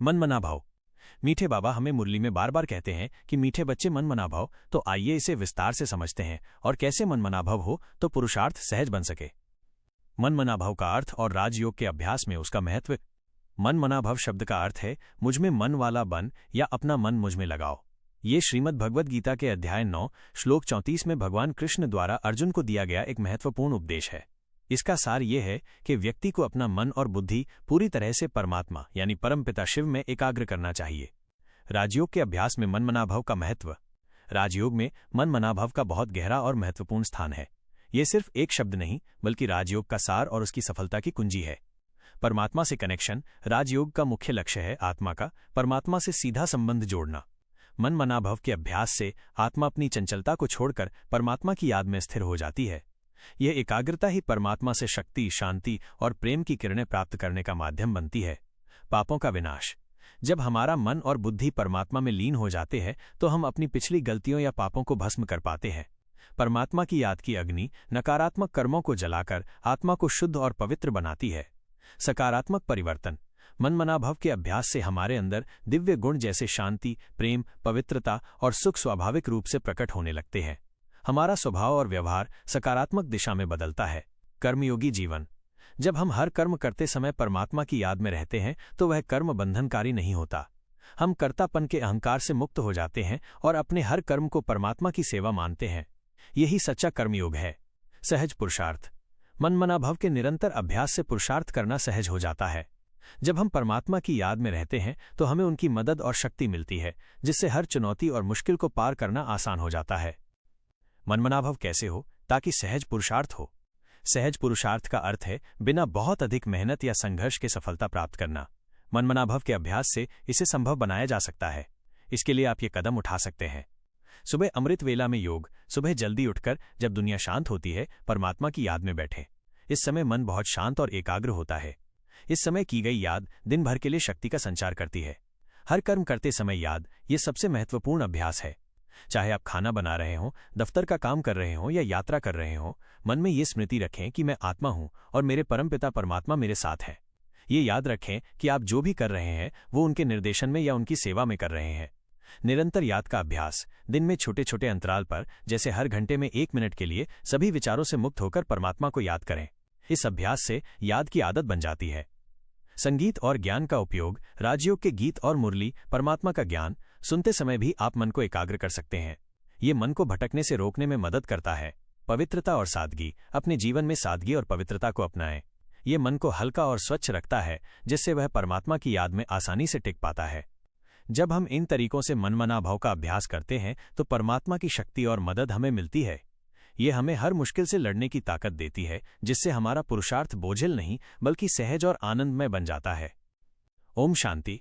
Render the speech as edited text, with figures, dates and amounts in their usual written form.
मनमना भाव। मीठे बाबा हमें मुरली में बार बार कहते हैं कि मीठे बच्चे मनमना भाव, तो आइए इसे विस्तार से समझते हैं और कैसे मनमना भाव हो तो पुरुषार्थ सहज बन सके। मनमना भाव का अर्थ और राजयोग के अभ्यास में उसका महत्व। मनमना भाव शब्द का अर्थ है मुझ में मन वाला बन या अपना मन मुझ में लगाओ। ये श्रीमद् भगवद गीता के अध्याय 9 श्लोक 34 में भगवान कृष्ण द्वारा अर्जुन को दिया गया एक महत्वपूर्ण उपदेश है। इसका सार ये है कि व्यक्ति को अपना मन और बुद्धि पूरी तरह से परमात्मा यानी परमपिता शिव में एकाग्र करना चाहिए। राजयोग के अभ्यास में मनमना भाव का महत्व। राजयोग में मनमना भाव का बहुत गहरा और महत्वपूर्ण स्थान है। ये सिर्फ एक शब्द नहीं बल्कि राजयोग का सार और उसकी सफलता की कुंजी है। परमात्मा से कनेक्शन। राजयोग का मुख्य लक्ष्य है आत्मा का परमात्मा से सीधा संबंध जोड़ना। मनमना भाव के अभ्यास से आत्मा अपनी चंचलता को छोड़कर परमात्मा की याद में स्थिर हो जाती है। यह एकाग्रता ही परमात्मा से शक्ति, शांति और प्रेम की किरणें प्राप्त करने का माध्यम बनती है। पापों का विनाश। जब हमारा मन और बुद्धि परमात्मा में लीन हो जाते हैं तो हम अपनी पिछली गलतियों या पापों को भस्म कर पाते हैं। परमात्मा की याद की अग्नि नकारात्मक कर्मों को जलाकर आत्मा को शुद्ध और पवित्र बनाती है। सकारात्मक परिवर्तन। मनमना भाव के अभ्यास से हमारे अंदर दिव्य गुण जैसे शांति, प्रेम, पवित्रता और सुख स्वाभाविक रूप से प्रकट होने लगते हैं। हमारा स्वभाव और व्यवहार सकारात्मक दिशा में बदलता है। कर्मयोगी जीवन। जब हम हर कर्म करते समय परमात्मा की याद में रहते हैं तो वह कर्म बंधनकारी नहीं होता। हम कर्तापन के अहंकार से मुक्त हो जाते हैं और अपने हर कर्म को परमात्मा की सेवा मानते हैं। यही सच्चा कर्मयोग है। सहज पुरुषार्थ। मनमना भाव के निरंतर अभ्यास से पुरुषार्थ करना सहज हो जाता है। जब हम परमात्मा की याद में रहते हैं तो हमें उनकी मदद और शक्ति मिलती है, जिससे हर चुनौती और मुश्किल को पार करना आसान हो जाता है। मनमना भाव कैसे हो ताकि सहज पुरुषार्थ हो। सहज पुरुषार्थ का अर्थ है बिना बहुत अधिक मेहनत या संघर्ष के सफलता प्राप्त करना। मनमना भाव के अभ्यास से इसे संभव बनाया जा सकता है। इसके लिए आप ये कदम उठा सकते हैं। सुबह अमृत वेला में योग। सुबह जल्दी उठकर जब दुनिया शांत होती है परमात्मा की याद में बैठें। इस समय मन बहुत शांत और एकाग्र होता है। इस समय की गई याद दिन भर के लिए शक्ति का संचार करती है। हर कर्म करते समय याद ये सबसे महत्वपूर्ण अभ्यास है। चाहे आप खाना बना रहे हों, दफ्तर का काम कर रहे हों या यात्रा कर रहे हों, मन में ये स्मृति रखें कि मैं आत्मा हूं और मेरे परमपिता परमात्मा मेरे साथ है। ये याद रखें कि आप जो भी कर रहे हैं वो उनके निर्देशन में या उनकी सेवा में कर रहे हैं। निरंतर याद का अभ्यास। दिन में छोटे छोटे अंतराल पर, जैसे हर घंटे में 1 मिनट के लिए, सभी विचारों से मुक्त होकर परमात्मा को याद करें। इस अभ्यास से याद की आदत बन जाती है। संगीत और ज्ञान का उपयोग। राजयोग के गीत और मुरली, परमात्मा का ज्ञान सुनते समय भी आप मन को एकाग्र कर सकते हैं। ये मन को भटकने से रोकने में मदद करता है। पवित्रता और सादगी। अपने जीवन में सादगी और पवित्रता को अपनाएं। ये मन को हल्का और स्वच्छ रखता है, जिससे वह परमात्मा की याद में आसानी से टिक पाता है। जब हम इन तरीकों से मनमना भाव का अभ्यास करते हैं तो परमात्मा की शक्ति और मदद हमें मिलती है। ये हमें हर मुश्किल से लड़ने की ताकत देती है, जिससे हमारा पुरुषार्थ बोझिल नहीं बल्कि सहज और आनंदमय बन जाता है। ओम शांति।